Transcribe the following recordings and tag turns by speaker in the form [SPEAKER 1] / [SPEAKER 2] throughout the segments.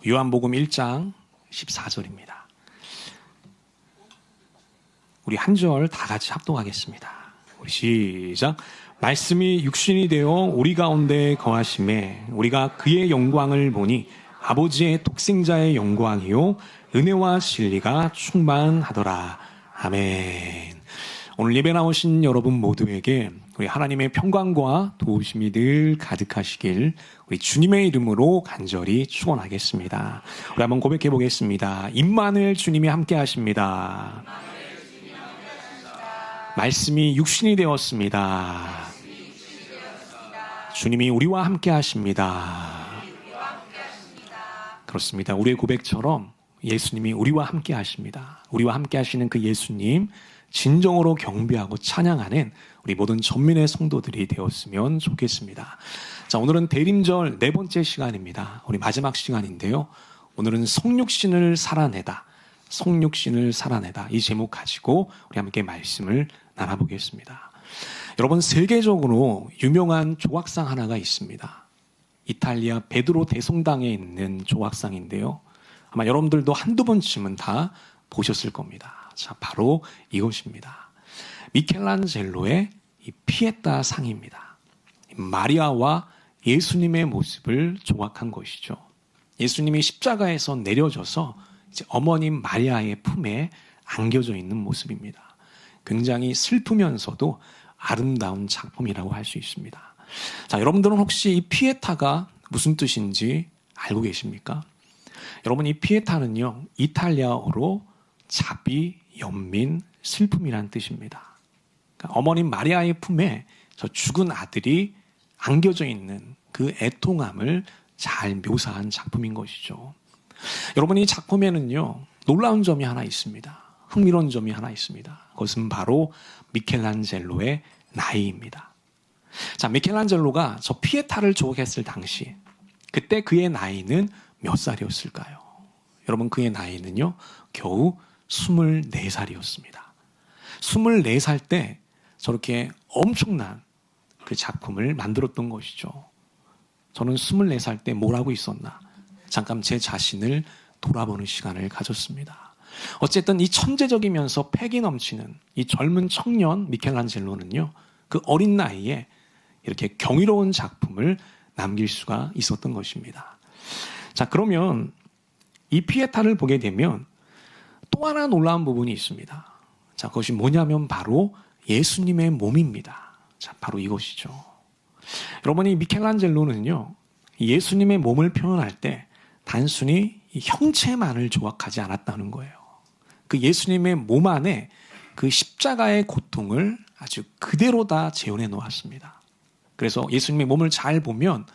[SPEAKER 1] 요한복음 1장 14절입니다. 우리 한 절 다 같이 합독하겠습니다. 우리 시작. 말씀이 육신이 되어 우리 가운데 거하심에 우리가 그의 영광을 보니 아버지의 독생자의 영광이요 은혜와 진리가 충만하더라. 아멘. 오늘 예배 나오신 여러분 모두에게 우리 하나님의 평강과 도우심이 늘 가득하시길 우리 주님의 이름으로 간절히 축원하겠습니다. 우리 한번 고백해 보겠습니다. 임마누엘 주님이 함께 하십니다. 말씀이 육신이 되었습니다. 주님이 우리와 함께 하십니다. 그렇습니다. 우리의 고백처럼 예수님이 우리와 함께 하십니다. 우리와 함께 하시는 그 예수님 진정으로 경배하고 찬양하는 우리 모든 전민의 성도들이 되었으면 좋겠습니다. 자, 오늘은 대림절 네 번째 시간입니다. 우리 마지막 시간인데요. 오늘은 성육신을 살아내다. 성육신을 살아내다. 이 제목 가지고 우리 함께 말씀을 나눠보겠습니다. 여러분, 세계적으로 유명한 조각상 하나가 있습니다. 이탈리아 베드로 대성당에 있는 조각상인데요. 아마 여러분들도 한두 번쯤은 다 보셨을 겁니다. 자, 바로 이것입니다. 미켈란젤로의 이 피에타 상입니다. 마리아와 예수님의 모습을 조각한 것이죠. 예수님이 십자가에서 내려져서 이제 어머님 마리아의 품에 안겨져 있는 모습입니다. 굉장히 슬프면서도 아름다운 작품이라고 할 수 있습니다. 자, 여러분들은 혹시 이 피에타가 무슨 뜻인지 알고 계십니까? 여러분, 이 피에타는요, 이탈리아어로 자비, 연민, 슬픔이란 뜻입니다. 그러니까 어머님 마리아의 품에 저 죽은 아들이 안겨져 있는 그 애통함을 잘 묘사한 작품인 것이죠. 여러분, 이 작품에는요, 놀라운 점이 하나 있습니다. 흥미로운 점이 하나 있습니다. 그것은 바로 미켈란젤로의 나이입니다. 자, 미켈란젤로가 저 피에타를 조각했을 당시, 그때 그의 나이는 몇 살이었을까요? 여러분, 그의 나이는요, 겨우 24살이었습니다. 24살 때 저렇게 엄청난 그 작품을 만들었던 것이죠. 저는 24살 때 뭘 하고 있었나? 잠깐 제 자신을 돌아보는 시간을 가졌습니다. 어쨌든 이 천재적이면서 패기 넘치는 이 젊은 청년 미켈란젤로는요, 그 어린 나이에 이렇게 경이로운 작품을 남길 수가 있었던 것입니다. 자, 그러면 이 피에타를 보게 되면 또 하나 놀라운 부분이 있습니다. 자, 그것이 뭐냐면 바로 예수님의 몸입니다. 자, 바로 이것이죠. 여러분, 이 미켈란젤로는요, 예수님의 몸을 표현할 때 단순히 이 형체만을 조각하지 않았다는 거예요. 그 예수님의 몸 안에 그 십자가의 고통을 아주 그대로 다 재현해 놓았습니다. 그래서 예수님의 몸을 잘 보면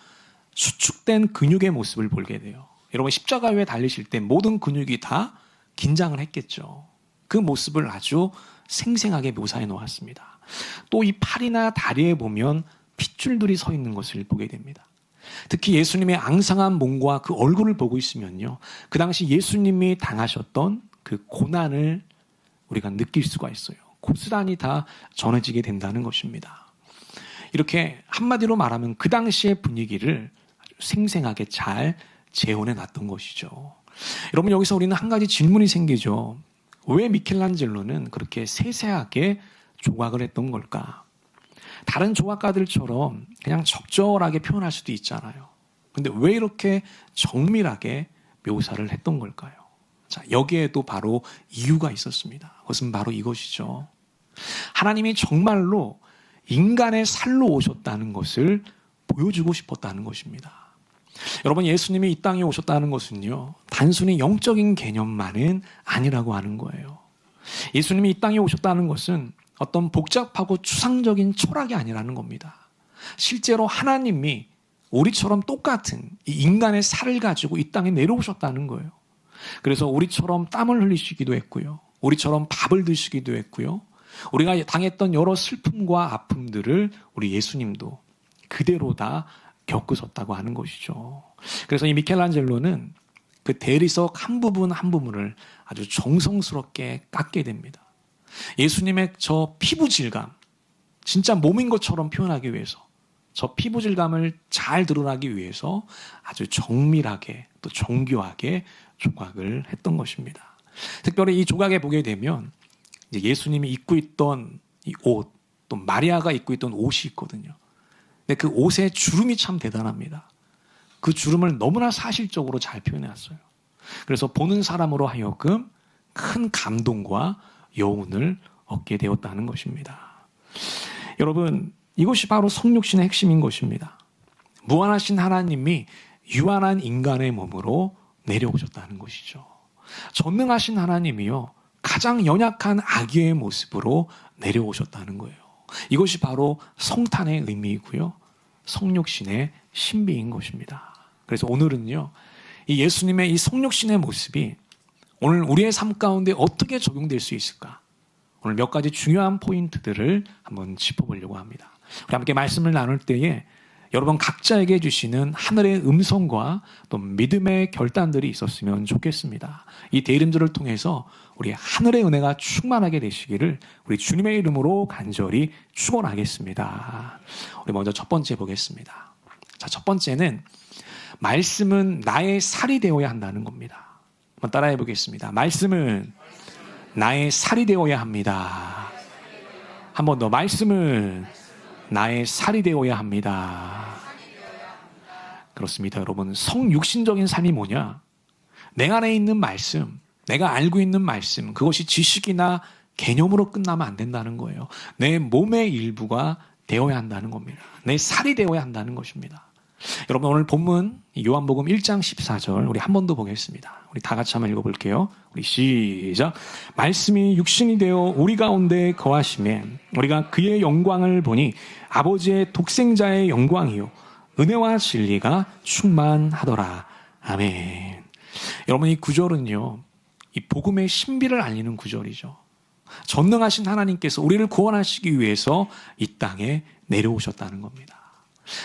[SPEAKER 1] 수축된 근육의 모습을 보게 돼요. 여러분, 십자가 위에 달리실 때 모든 근육이 다 긴장을 했겠죠. 그 모습을 아주 생생하게 묘사해 놓았습니다. 또 이 팔이나 다리에 보면 핏줄들이 서 있는 것을 보게 됩니다. 특히 예수님의 앙상한 몸과 그 얼굴을 보고 있으면요, 그 당시 예수님이 당하셨던 그 고난을 우리가 느낄 수가 있어요. 고스란히 다 전해지게 된다는 것입니다. 이렇게 한마디로 말하면 그 당시의 분위기를 아주 생생하게 잘 재현해 놨던 것이죠. 여러분, 여기서 우리는 한 가지 질문이 생기죠. 왜 미켈란젤로는 그렇게 세세하게 조각을 했던 걸까? 다른 조각가들처럼 그냥 적절하게 표현할 수도 있잖아요. 근데 왜 이렇게 정밀하게 묘사를 했던 걸까요? 자, 여기에도 바로 이유가 있었습니다. 그것은 바로 이것이죠. 하나님이 정말로 인간의 살로 오셨다는 것을 보여주고 싶었다는 것입니다. 여러분, 예수님이 이 땅에 오셨다는 것은요, 단순히 영적인 개념만은 아니라고 하는 거예요. 예수님이 이 땅에 오셨다는 것은 어떤 복잡하고 추상적인 철학이 아니라는 겁니다. 실제로 하나님이 우리처럼 똑같은 이 인간의 살을 가지고 이 땅에 내려오셨다는 거예요. 그래서 우리처럼 땀을 흘리시기도 했고요. 우리처럼 밥을 드시기도 했고요. 우리가 당했던 여러 슬픔과 아픔들을 우리 예수님도 그대로 다 겪으셨다고 하는 것이죠. 그래서 이 미켈란젤로는 그 대리석 한 부분 한 부분을 아주 정성스럽게 깎게 됩니다. 예수님의 저 피부 질감, 진짜 몸인 것처럼 표현하기 위해서 저 피부 질감을 잘 드러나기 위해서 아주 정밀하게 또 정교하게 조각을 했던 것입니다. 특별히 이 조각에 보게 되면 이제 예수님이 입고 있던 이 옷, 또 마리아가 입고 있던 옷이 있거든요. 근데 그 옷의 주름이 참 대단합니다. 그 주름을 너무나 사실적으로 잘 표현해놨어요. 그래서 보는 사람으로 하여금 큰 감동과 여운을 얻게 되었다는 것입니다. 여러분, 이것이 바로 성육신의 핵심인 것입니다. 무한하신 하나님이 유한한 인간의 몸으로 내려오셨다는 것이죠. 전능하신 하나님이요, 가장 연약한 아기의 모습으로 내려오셨다는 거예요. 이것이 바로 성탄의 의미이고요, 성육신의 신비인 것입니다. 그래서 오늘은요, 이 예수님의 이 성육신의 모습이 오늘 우리의 삶 가운데 어떻게 적용될 수 있을까? 오늘 몇 가지 중요한 포인트들을 한번 짚어보려고 합니다. 우리 함께 말씀을 나눌 때에 여러분 각자에게 주시는 하늘의 음성과 또 믿음의 결단들이 있었으면 좋겠습니다. 이 대림절을 통해서 우리 하늘의 은혜가 충만하게 되시기를 우리 주님의 이름으로 간절히 축원하겠습니다. 우리 먼저 첫 번째 보겠습니다. 자, 첫 번째는 말씀은 나의 살이 되어야 한다는 겁니다. 한번 따라해 보겠습니다. 말씀은 나의 살이 되어야 합니다. 한 번 더, 말씀은 나의 살이 되어야 합니다. 그렇습니다, 여러분. 성육신적인 삶이 뭐냐? 내 안에 있는 말씀, 내가 알고 있는 말씀, 그것이 지식이나 개념으로 끝나면 안 된다는 거예요. 내 몸의 일부가 되어야 한다는 겁니다. 내 살이 되어야 한다는 것입니다. 여러분, 오늘 본문 요한복음 1장 14절 우리 한 번 더 보겠습니다. 우리 다 같이 한번 읽어볼게요. 우리 시작. 말씀이 육신이 되어 우리 가운데 거하시매 우리가 그의 영광을 보니 아버지의 독생자의 영광이요 은혜와 진리가 충만하더라. 아멘. 여러분, 이 구절은요, 이 복음의 신비를 알리는 구절이죠. 전능하신 하나님께서 우리를 구원하시기 위해서 이 땅에 내려오셨다는 겁니다.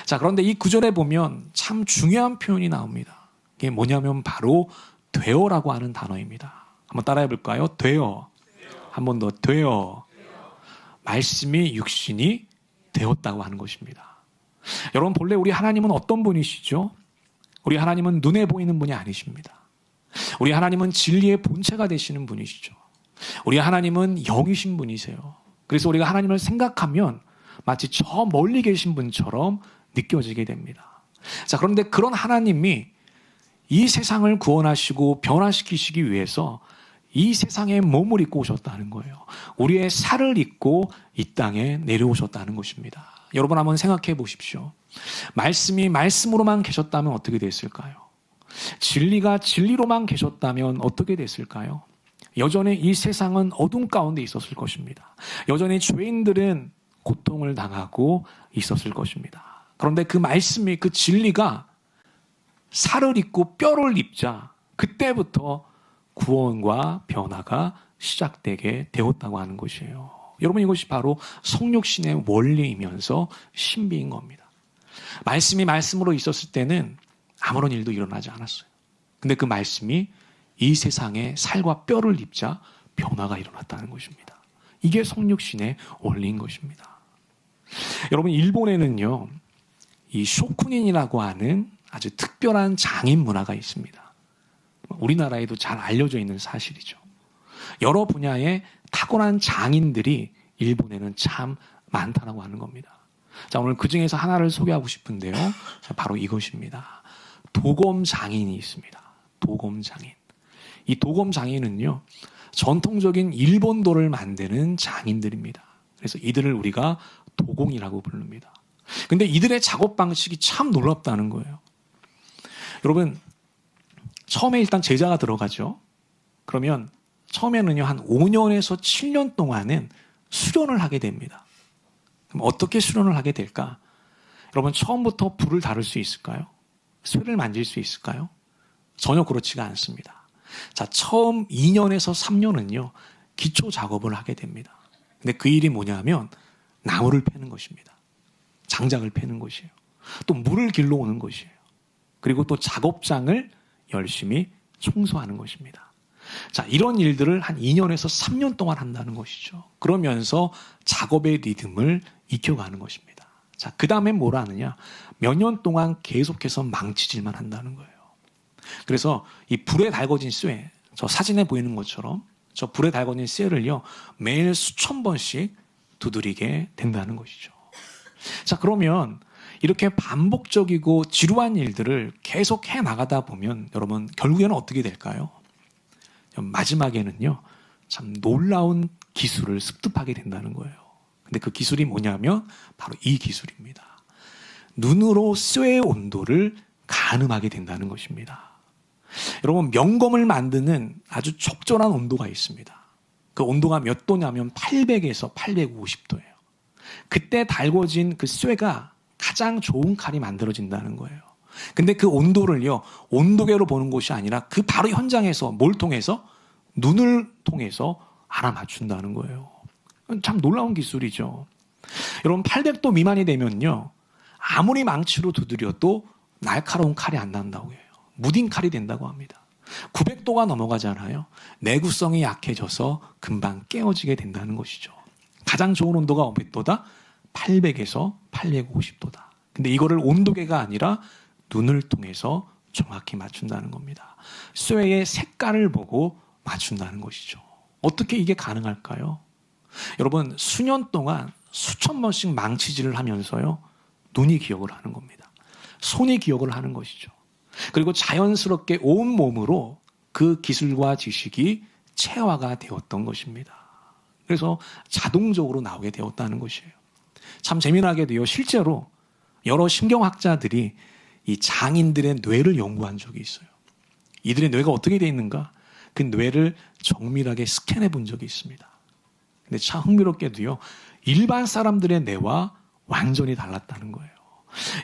[SPEAKER 1] 자, 그런데 이 구절에 보면 참 중요한 표현이 나옵니다. 이게 뭐냐면 바로 되어라고 하는 단어입니다. 한번 따라해 볼까요? 되어. 한 번 더, 되어. 말씀이 육신이 되었다고 하는 것입니다. 여러분, 본래 우리 하나님은 어떤 분이시죠? 우리 하나님은 눈에 보이는 분이 아니십니다. 우리 하나님은 진리의 본체가 되시는 분이시죠. 우리 하나님은 영이신 분이세요. 그래서 우리가 하나님을 생각하면 마치 저 멀리 계신 분처럼 느껴지게 됩니다. 자, 그런데 그런 하나님이 이 세상을 구원하시고 변화시키시기 위해서 이 세상에 몸을 입고 오셨다는 거예요. 우리의 살을 입고 이 땅에 내려오셨다는 것입니다. 여러분, 한번 생각해 보십시오. 말씀이 말씀으로만 계셨다면 어떻게 됐을까요? 진리가 진리로만 계셨다면 어떻게 됐을까요? 여전히 이 세상은 어둠 가운데 있었을 것입니다. 여전히 죄인들은 고통을 당하고 있었을 것입니다. 그런데 그 말씀이, 그 진리가 살을 입고 뼈를 입자 그때부터 구원과 변화가 시작되게 되었다고 하는 것이에요. 여러분, 이것이 바로 성육신의 원리이면서 신비인 겁니다. 말씀이 말씀으로 있었을 때는 아무런 일도 일어나지 않았어요. 근데 그 말씀이 이 세상에 살과 뼈를 입자 변화가 일어났다는 것입니다. 이게 성육신의 원리인 것입니다. 여러분, 일본에는요, 이 쇼쿠닌이라고 하는 아주 특별한 장인 문화가 있습니다. 우리나라에도 잘 알려져 있는 사실이죠. 여러 분야의 탁월한 장인들이 일본에는 참 많다라고 하는 겁니다. 자, 오늘 그 중에서 하나를 소개하고 싶은데요. 바로 이것입니다. 도검 장인이 있습니다. 도검 장인. 이 도검 장인은요, 전통적인 일본도를 만드는 장인들입니다. 그래서 이들을 우리가 도공이라고 부릅니다. 근데 이들의 작업 방식이 참 놀랍다는 거예요. 여러분, 처음에 일단 제자가 들어가죠. 그러면 처음에는요, 한 5년에서 7년 동안은 수련을 하게 됩니다. 그럼 어떻게 수련을 하게 될까? 여러분, 처음부터 불을 다룰 수 있을까요? 쇠를 만질 수 있을까요? 전혀 그렇지가 않습니다. 자, 처음 2년에서 3년은요, 기초 작업을 하게 됩니다. 근데 그 일이 뭐냐면 나무를 패는 것입니다. 장작을 패는 것이에요. 또 물을 길러 오는 것이에요. 그리고 또 작업장을 열심히 청소하는 것입니다. 자, 이런 일들을 한 2년에서 3년 동안 한다는 것이죠. 그러면서 작업의 리듬을 익혀가는 것입니다. 자, 그 다음에 뭘 하느냐? 몇 년 동안 계속해서 망치질만 한다는 거예요. 그래서 이 불에 달궈진 쇠, 저 사진에 보이는 것처럼 저 불에 달궈진 쇠를요, 매일 수천 번씩 두드리게 된다는 것이죠. 자, 그러면 이렇게 반복적이고 지루한 일들을 계속 해 나가다 보면 여러분 결국에는 어떻게 될까요? 마지막에는요, 참 놀라운 기술을 습득하게 된다는 거예요. 근데 그 기술이 뭐냐면 바로 이 기술입니다. 눈으로 쇠의 온도를 가늠하게 된다는 것입니다. 여러분, 명검을 만드는 아주 적절한 온도가 있습니다. 그 온도가 몇 도냐면 800에서 850도예요. 그때 달궈진 그 쇠가 가장 좋은 칼이 만들어진다는 거예요. 근데 그 온도를요, 온도계로 보는 것이 아니라 그 바로 현장에서 뭘 통해서? 눈을 통해서 알아맞춘다는 거예요. 참 놀라운 기술이죠. 여러분, 800도 미만이 되면요, 아무리 망치로 두드려도 날카로운 칼이 안 난다고 해요. 무딘 칼이 된다고 합니다. 900도가 넘어가잖아요. 내구성이 약해져서 금방 깨어지게 된다는 것이죠. 가장 좋은 온도가 몇 도다? 800에서 850도다. 근데 이거를 온도계가 아니라 눈을 통해서 정확히 맞춘다는 겁니다. 쇠의 색깔을 보고 맞춘다는 것이죠. 어떻게 이게 가능할까요? 여러분, 수년 동안 수천 번씩 망치질을 하면서요, 눈이 기억을 하는 겁니다. 손이 기억을 하는 것이죠. 그리고 자연스럽게 온 몸으로 그 기술과 지식이 체화가 되었던 것입니다. 그래서 자동적으로 나오게 되었다는 것이에요. 참 재미나게도요, 실제로 여러 심경학자들이 이 장인들의 뇌를 연구한 적이 있어요. 이들의 뇌가 어떻게 되어 있는가? 그 뇌를 정밀하게 스캔해 본 적이 있습니다. 근데 참 흥미롭게도요, 일반 사람들의 뇌와 완전히 달랐다는 거예요.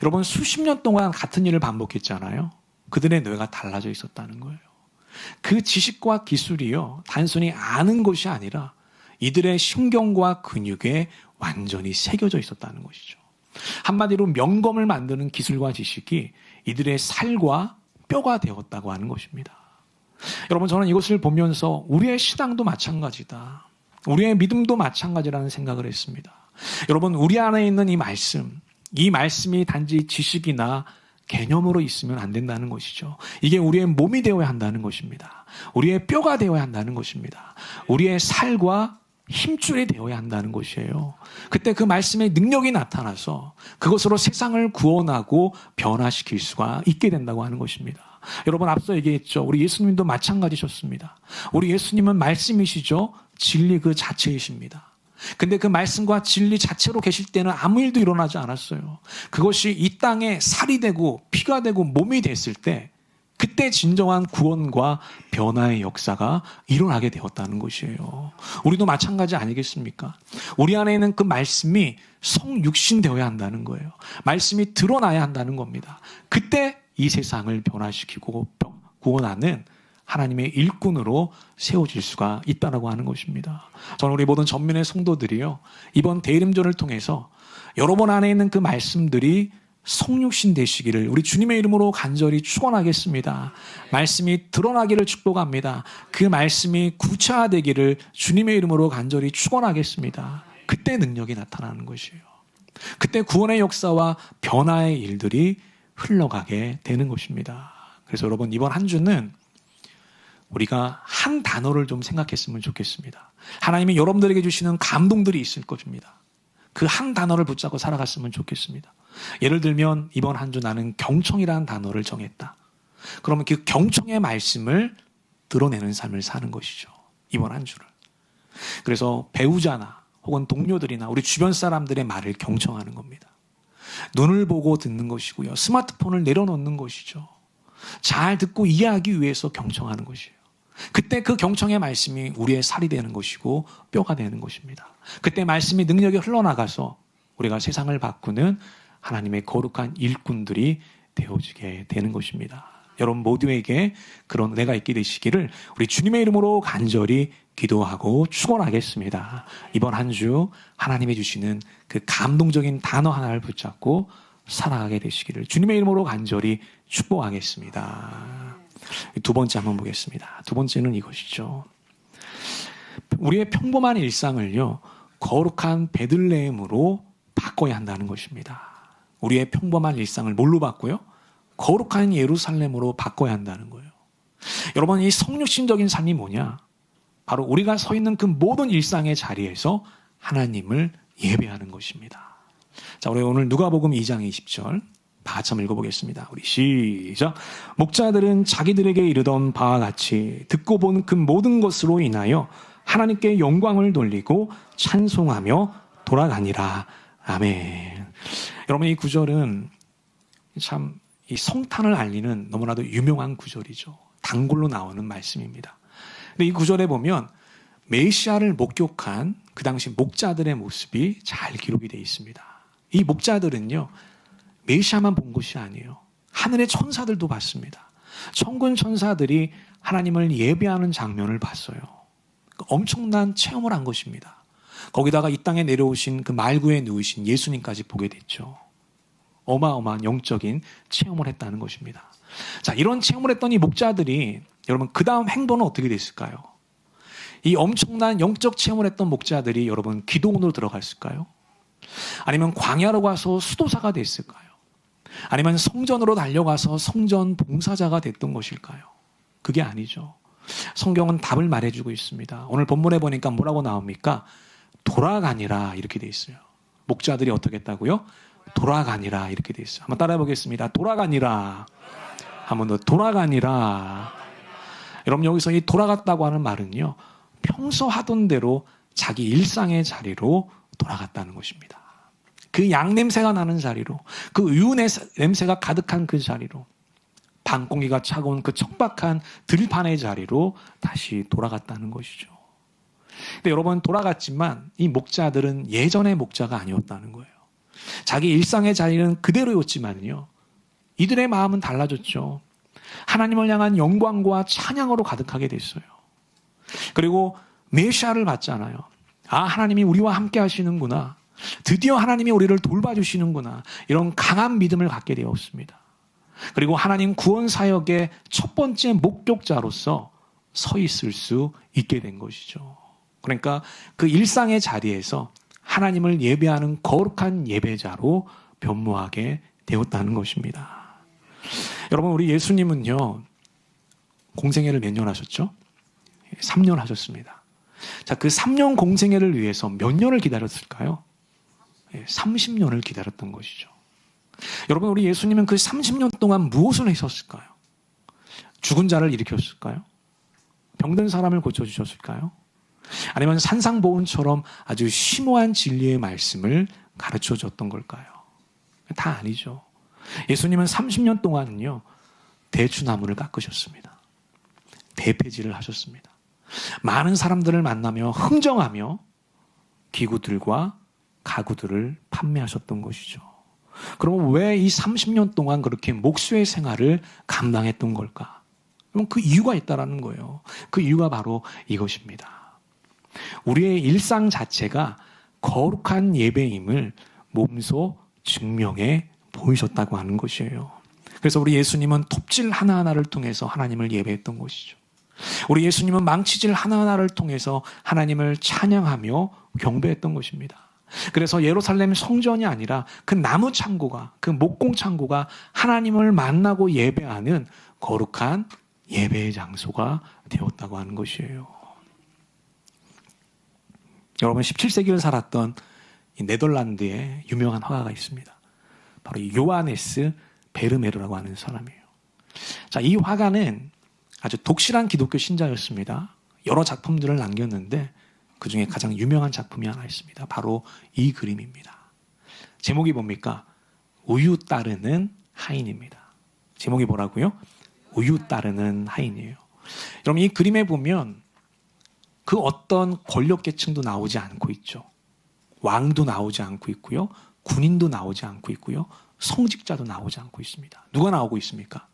[SPEAKER 1] 여러분, 수십 년 동안 같은 일을 반복했잖아요. 그들의 뇌가 달라져 있었다는 거예요. 그 지식과 기술이요, 단순히 아는 것이 아니라 이들의 신경과 근육에 완전히 새겨져 있었다는 것이죠. 한마디로 명검을 만드는 기술과 지식이 이들의 살과 뼈가 되었다고 하는 것입니다. 여러분, 저는 이것을 보면서 우리의 신앙도 마찬가지다. 우리의 믿음도 마찬가지라는 생각을 했습니다. 여러분, 우리 안에 있는 이 말씀이 단지 지식이나 개념으로 있으면 안 된다는 것이죠. 이게 우리의 몸이 되어야 한다는 것입니다. 우리의 뼈가 되어야 한다는 것입니다. 우리의 살과 힘줄이 되어야 한다는 것이에요. 그때 그 말씀의 능력이 나타나서 그것으로 세상을 구원하고 변화시킬 수가 있게 된다고 하는 것입니다. 여러분, 앞서 얘기했죠. 우리 예수님도 마찬가지셨습니다. 우리 예수님은 말씀이시죠. 진리 그 자체이십니다. 근데 그 말씀과 진리 자체로 계실 때는 아무 일도 일어나지 않았어요. 그것이 이 땅에 살이 되고 피가 되고 몸이 됐을 때, 그때 진정한 구원과 변화의 역사가 일어나게 되었다는 것이에요. 우리도 마찬가지 아니겠습니까? 우리 안에 있는 그 말씀이 성육신 되어야 한다는 거예요. 말씀이 드러나야 한다는 겁니다. 그때 이 세상을 변화시키고 구원하는 하나님의 일꾼으로 세워질 수가 있다고 하는 것입니다. 저는 우리 모든 전민의 성도들이요, 이번 대림절을 통해서 여러분 안에 있는 그 말씀들이 성육신 되시기를 우리 주님의 이름으로 간절히 축원하겠습니다. 말씀이 드러나기를 축복합니다. 그 말씀이 구체화되기를 주님의 이름으로 간절히 축원하겠습니다. 그때 능력이 나타나는 것이에요. 그때 구원의 역사와 변화의 일들이 흘러가게 되는 것입니다. 그래서 여러분, 이번 한 주는 우리가 한 단어를 좀 생각했으면 좋겠습니다. 하나님이 여러분들에게 주시는 감동들이 있을 것입니다. 그 한 단어를 붙잡고 살아갔으면 좋겠습니다. 예를 들면 이번 한 주 나는 경청이라는 단어를 정했다. 그러면 그 경청의 말씀을 드러내는 삶을 사는 것이죠. 이번 한 주를. 그래서 배우자나 혹은 동료들이나 우리 주변 사람들의 말을 경청하는 겁니다. 눈을 보고 듣는 것이고요. 스마트폰을 내려놓는 것이죠. 잘 듣고 이해하기 위해서 경청하는 것이에요. 그때 그 경청의 말씀이 우리의 살이 되는 것이고 뼈가 되는 것입니다. 그때 말씀이 능력이 흘러나가서 우리가 세상을 바꾸는 하나님의 거룩한 일꾼들이 되어지게 되는 것입니다. 여러분 모두에게 그런 은혜가 있게 되시기를 우리 주님의 이름으로 간절히 기도하고 축원하겠습니다. 이번 한 주 하나님이 주시는 그 감동적인 단어 하나를 붙잡고 살아가게 되시기를 주님의 이름으로 간절히 축복하겠습니다. 두 번째 한번 보겠습니다. 두 번째는 이것이죠. 우리의 평범한 일상을요, 거룩한 베들레헴으로 바꿔야 한다는 것입니다. 우리의 평범한 일상을 뭘로 바꿔요? 거룩한 예루살렘으로 바꿔야 한다는 거예요. 여러분, 이 성육신적인 삶이 뭐냐? 바로 우리가 서 있는 그 모든 일상의 자리에서 하나님을 예배하는 것입니다. 자, 우리 오늘 누가복음 2장 20절 다 같이 한번 읽어보겠습니다. 우리 시작. 목자들은 자기들에게 이르던 바와 같이 듣고 본 그 모든 것으로 인하여 하나님께 영광을 돌리고 찬송하며 돌아가니라. 아멘. 여러분, 이 구절은 참 이 성탄을 알리는 너무나도 유명한 구절이죠. 단골로 나오는 말씀입니다. 근데 이 구절에 보면 메시아를 목격한 그 당시 목자들의 모습이 잘 기록이 되어 있습니다. 이 목자들은요, 메시아만 본 것이 아니에요. 하늘의 천사들도 봤습니다. 천군 천사들이 하나님을 예배하는 장면을 봤어요. 엄청난 체험을 한 것입니다. 거기다가 이 땅에 내려오신 그 말구에 누우신 예수님까지 보게 됐죠. 어마어마한 영적인 체험을 했다는 것입니다. 자, 이런 체험을 했던 이 목자들이 여러분 그 다음 행보는 어떻게 됐을까요? 이 엄청난 영적 체험을 했던 목자들이 여러분 기도원으로 들어갔을까요? 아니면 광야로 가서 수도사가 됐을까요? 아니면 성전으로 달려가서 성전 봉사자가 됐던 것일까요? 그게 아니죠. 성경은 답을 말해주고 있습니다. 오늘 본문에 보니까 뭐라고 나옵니까? 돌아가니라 이렇게 돼 있어요. 목자들이 어떻게 했다고요? 돌아가니라 이렇게 돼 있어요. 한번 따라해 보겠습니다. 돌아가니라. 한번 더 돌아가니라. 여러분, 여기서 이 돌아갔다고 하는 말은요, 평소 하던 대로 자기 일상의 자리로 돌아갔다는 것입니다. 그 양 냄새가 나는 자리로, 그 우유 냄새가 가득한 그 자리로, 밤공기가 차가운 그 척박한 들판의 자리로 다시 돌아갔다는 것이죠. 근데 여러분, 돌아갔지만 이 목자들은 예전의 목자가 아니었다는 거예요. 자기 일상의 자리는 그대로였지만요, 이들의 마음은 달라졌죠. 하나님을 향한 영광과 찬양으로 가득하게 됐어요. 그리고 메시아를 봤잖아요. 아, 하나님이 우리와 함께 하시는구나. 드디어 하나님이 우리를 돌봐주시는구나. 이런 강한 믿음을 갖게 되었습니다. 그리고 하나님 구원 사역의 첫 번째 목격자로서 서 있을 수 있게 된 것이죠. 그러니까 그 일상의 자리에서 하나님을 예배하는 거룩한 예배자로 변모하게 되었다는 것입니다. 여러분, 우리 예수님은요, 공생애를 몇 년 하셨죠? 3년 하셨습니다. 자, 그 3년 공생애를 위해서 몇 년을 기다렸을까요? 30년을 기다렸던 것이죠. 여러분, 우리 예수님은 그 30년 동안 무엇을 하셨을까요? 죽은 자를 일으켰을까요? 병든 사람을 고쳐주셨을까요? 아니면 산상보훈처럼 아주 심오한 진리의 말씀을 가르쳐 줬던 걸까요? 다 아니죠. 예수님은 30년 동안은요, 대추나무를 깎으셨습니다. 대패질을 하셨습니다. 많은 사람들을 만나며 흥정하며 기구들과 가구들을 판매하셨던 것이죠. 그럼 왜 이 30년 동안 그렇게 목수의 생활을 감당했던 걸까? 그럼 그 이유가 있다라는 거예요. 그 이유가 바로 이것입니다. 우리의 일상 자체가 거룩한 예배임을 몸소 증명해 보이셨다고 하는 것이에요. 그래서 우리 예수님은 톱질 하나하나를 통해서 하나님을 예배했던 것이죠. 우리 예수님은 망치질 하나하나를 통해서 하나님을 찬양하며 경배했던 것입니다. 그래서 예루살렘 성전이 아니라 그 나무 창고가, 그 목공 창고가 하나님을 만나고 예배하는 거룩한 예배의 장소가 되었다고 하는 것이에요. 여러분, 17세기를 살았던 이 네덜란드에 유명한 화가가 있습니다. 바로 요하네스 베르메르라고 하는 사람이에요. 자, 이 화가는 아주 독실한 기독교 신자였습니다. 여러 작품들을 남겼는데 그 중에 가장 유명한 작품이 하나 있습니다. 바로 이 그림입니다. 제목이 뭡니까? 우유 따르는 하인입니다. 제목이 뭐라고요? 우유 따르는 하인이에요. 여러분, 이 그림에 보면 그 어떤 권력계층도 나오지 않고 있죠. 왕도 나오지 않고 있고요. 군인도 나오지 않고 있고요. 성직자도 나오지 않고 있습니다. 누가 나오고 있습니까?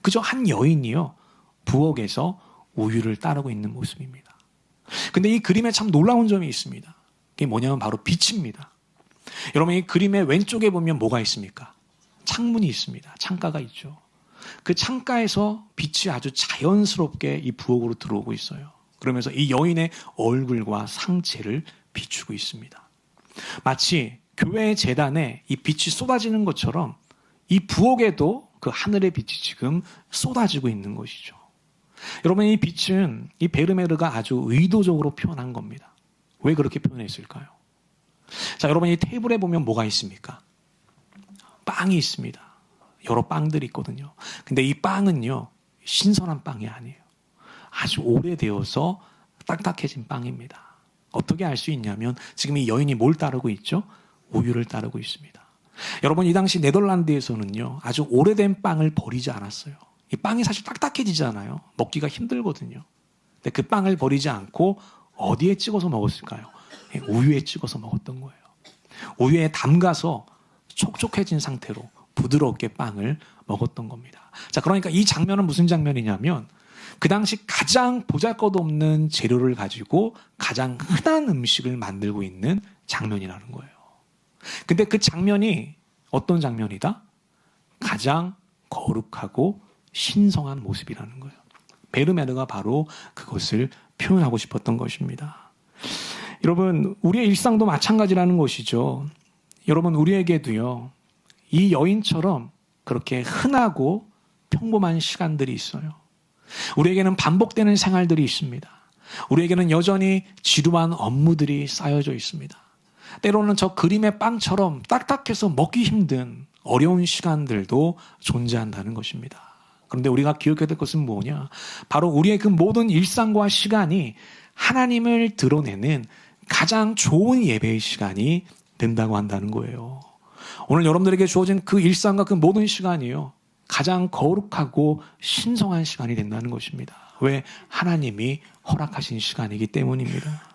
[SPEAKER 1] 그저 한 여인이요, 부엌에서 우유를 따르고 있는 모습입니다. 근데 이 그림에 참 놀라운 점이 있습니다. 그게 뭐냐면 바로 빛입니다. 여러분, 이 그림의 왼쪽에 보면 뭐가 있습니까? 창문이 있습니다. 창가가 있죠. 그 창가에서 빛이 아주 자연스럽게 이 부엌으로 들어오고 있어요. 그러면서 이 여인의 얼굴과 상체를 비추고 있습니다. 마치 교회 재단에 이 빛이 쏟아지는 것처럼 이 부엌에도 그 하늘의 빛이 지금 쏟아지고 있는 것이죠. 여러분, 이 빛은 이 베르메르가 아주 의도적으로 표현한 겁니다. 왜 그렇게 표현했을까요? 자, 여러분, 이 테이블에 보면 뭐가 있습니까? 빵이 있습니다. 여러 빵들이 있거든요. 근데 이 빵은요, 신선한 빵이 아니에요. 아주 오래되어서 딱딱해진 빵입니다. 어떻게 알 수 있냐면 지금 이 여인이 뭘 따르고 있죠? 우유를 따르고 있습니다. 여러분, 이 당시 네덜란드에서는요, 아주 오래된 빵을 버리지 않았어요. 이 빵이 사실 딱딱해지잖아요. 먹기가 힘들거든요. 근데 그 빵을 버리지 않고 어디에 찍어서 먹었을까요? 우유에 찍어서 먹었던 거예요. 우유에 담가서 촉촉해진 상태로 부드럽게 빵을 먹었던 겁니다. 자, 그러니까 이 장면은 무슨 장면이냐면 그 당시 가장 보잘것없는 재료를 가지고 가장 흔한 음식을 만들고 있는 장면이라는 거예요. 근데 그 장면이 어떤 장면이다? 가장 거룩하고 신성한 모습이라는 거예요. 베르메르가 바로 그것을 표현하고 싶었던 것입니다. 여러분, 우리의 일상도 마찬가지라는 것이죠. 여러분, 우리에게도요, 이 여인처럼 그렇게 흔하고 평범한 시간들이 있어요. 우리에게는 반복되는 생활들이 있습니다. 우리에게는 여전히 지루한 업무들이 쌓여져 있습니다. 때로는 저 그림의 빵처럼 딱딱해서 먹기 힘든 어려운 시간들도 존재한다는 것입니다. 그런데 우리가 기억해야 될 것은 뭐냐? 바로 우리의 그 모든 일상과 시간이 하나님을 드러내는 가장 좋은 예배의 시간이 된다고 한다는 거예요. 오늘 여러분들에게 주어진 그 일상과 그 모든 시간이요, 가장 거룩하고 신성한 시간이 된다는 것입니다. 왜? 하나님이 허락하신 시간이기 때문입니다.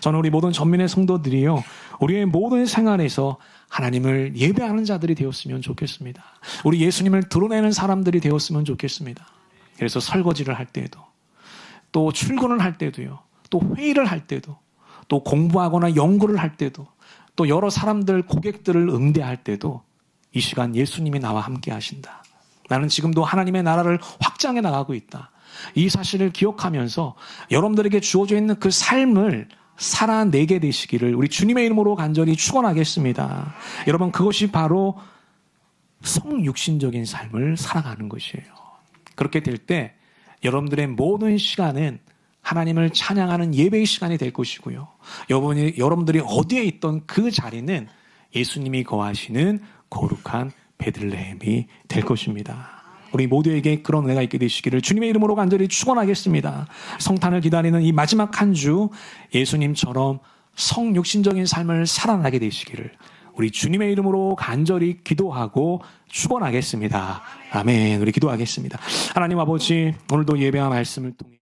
[SPEAKER 1] 저는 우리 모든 전민의 성도들이요, 우리의 모든 생활에서 하나님을 예배하는 자들이 되었으면 좋겠습니다. 우리 예수님을 드러내는 사람들이 되었으면 좋겠습니다. 그래서 설거지를 할 때에도, 또 출근을 할 때도요, 또 회의를 할 때도, 또 공부하거나 연구를 할 때도, 또 여러 사람들, 고객들을 응대할 때도 이 시간 예수님이 나와 함께 하신다. 나는 지금도 하나님의 나라를 확장해 나가고 있다. 이 사실을 기억하면서 여러분들에게 주어져 있는 그 삶을 살아내게 되시기를 우리 주님의 이름으로 간절히 축원하겠습니다. 여러분, 그것이 바로 성육신적인 삶을 살아가는 것이에요. 그렇게 될 때 여러분들의 모든 시간은 하나님을 찬양하는 예배의 시간이 될 것이고요. 여러분들이 어디에 있던 그 자리는 예수님이 거하시는 거룩한 베들레헴이 될 것입니다. 우리 모두에게 그런 은혜가 있게 되시기를 주님의 이름으로 간절히 축원하겠습니다. 성탄을 기다리는 이 마지막 한 주, 예수님처럼 성육신적인 삶을 살아나게 되시기를 우리 주님의 이름으로 간절히 기도하고 축원하겠습니다. 아멘. 우리 기도하겠습니다. 하나님 아버지, 오늘도 예배와 말씀을 통해